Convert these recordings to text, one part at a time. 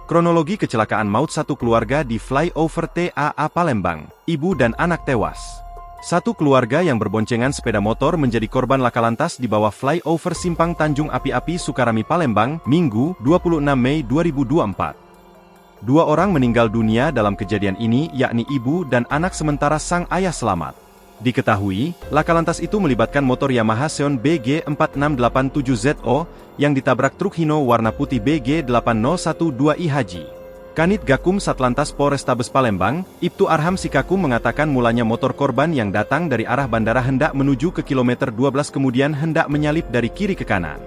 Kronologi kecelakaan maut satu keluarga di flyover TAA Palembang, ibu dan anak tewas. Satu keluarga yang berboncengan sepeda motor menjadi korban laka lantas di bawah flyover Simpang Tanjung Api-Api Sukarami Palembang, Minggu, 26 Mei 2024. Dua orang meninggal dunia dalam kejadian ini, yakni ibu dan anak, sementara sang ayah selamat. Diketahui, laka lantas itu melibatkan motor Yamaha Xeon BG4687ZO yang ditabrak truk Hino warna putih BG8012I Haji. Kanit Gakum Satlantas Polrestabes Palembang, Ibtu Arham Sikakum mengatakan mulanya motor korban yang datang dari arah bandara hendak menuju ke kilometer 12 kemudian hendak menyalip dari kiri ke kanan.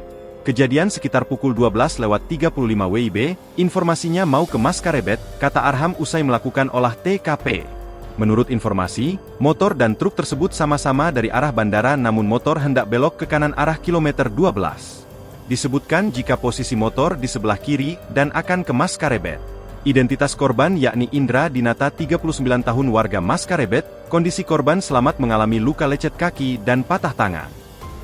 Kejadian sekitar pukul 12:35 WIB, informasinya mau ke Maskarebet, kata Arham usai melakukan olah TKP. Menurut informasi, motor dan truk tersebut sama-sama dari arah bandara namun motor hendak belok ke kanan arah kilometer 12. Disebutkan jika posisi motor di sebelah kiri dan akan ke Maskarebet. Identitas korban yakni Indra Dinata 39 tahun warga Maskarebet, kondisi korban selamat mengalami luka lecet kaki dan patah tangan.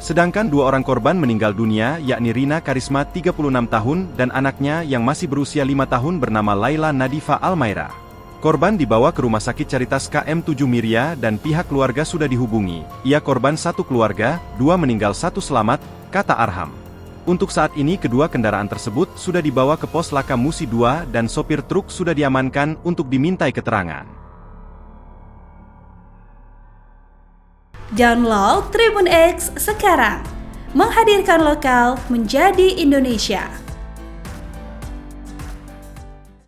Sedangkan dua orang korban meninggal dunia yakni Rina Karisma 36 tahun dan anaknya yang masih berusia 5 tahun bernama Laila Nadifa Almaira. Korban dibawa ke Rumah Sakit Caritas KM7 Miria dan pihak keluarga sudah dihubungi. Ia korban satu keluarga, 2 meninggal 1 selamat, kata Arham. Untuk saat ini kedua kendaraan tersebut sudah dibawa ke Pos Laka Musi 2 dan sopir truk sudah diamankan untuk dimintai keterangan. Download Tribun X sekarang, menghadirkan lokal menjadi Indonesia.